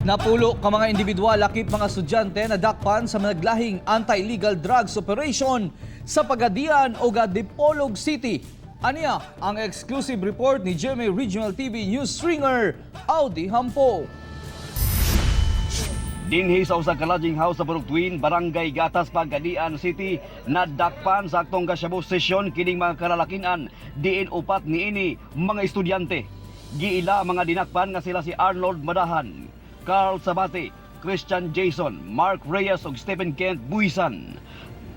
Napulo ka mga individual lakip mga estudyante na dakpan sa naglahing anti-illegal drugs operation sa Pagadian o Dipolog City. Aniya ang exclusive report ni GMA Regional TV News Stringer Audi Hampo. Dinhi sa usa ka lodging house sa Burugtuin, Barangay Gatas, Pagadian City, nadakpan sa aktong Shabu session kining mga kalalakinan diin upat niini mga estudyante. Giila mga dinakpan nga sila si Arnold Madahan, Carl Sabate, Christian Jason, Mark Reyes ug Stephen Kent Buisan.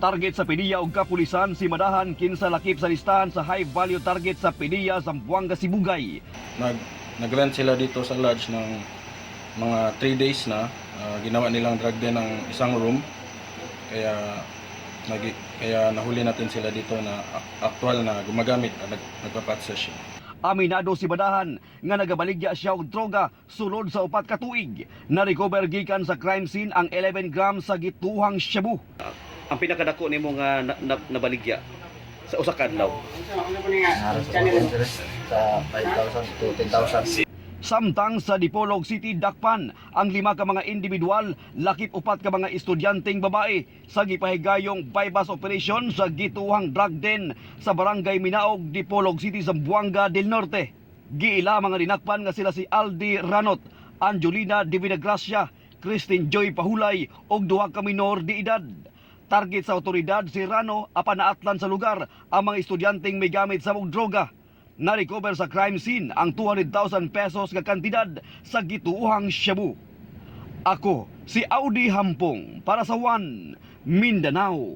Target sa PDEA ug kapulisan si Madahan kinsa lakip sa listahan sa high value target sa PDEA Zamboanga, Sibugay. Nag-rent sila dito sa lodge ng mga 3 days na. Ginawa nilang drug den ng isang room. Kaya nahuli natin sila dito na actual na gumagamit at nagpa-pot session. Aminado si Madahan nga nagabaligya siya og droga sulod sa upat ka tuig. Na-recover gikan sa crime scene ang 11 grams sa gituhang shabu. Ang pinakadako nimo nga nabaligya sa usa ka adlaw. Sa 5,000 to 10,000. Samtang sa Dipolog City, dakpan ang 5 ka mga individual, lakip upat ka mga estudyanteng babae sa gipahigayong bypass operation sa gituhang drug den sa Barangay Minaog, Dipolog City, Zamboanga del Norte. Giila mga dinakpan nga sila si Aldi Ranot, Angelina Divinagracia, Christine Joy Pahulay ug duha ka minor de edad. Target sa otoridad si Rano apan naatlan sa lugar ang mga estudyanteng may gamit sa droga. Na-recover sa crime scene ang 200,000 pesos nga kantidad sa gituuhang shabu. Ako si Audi Hampong para sa One Mindanao.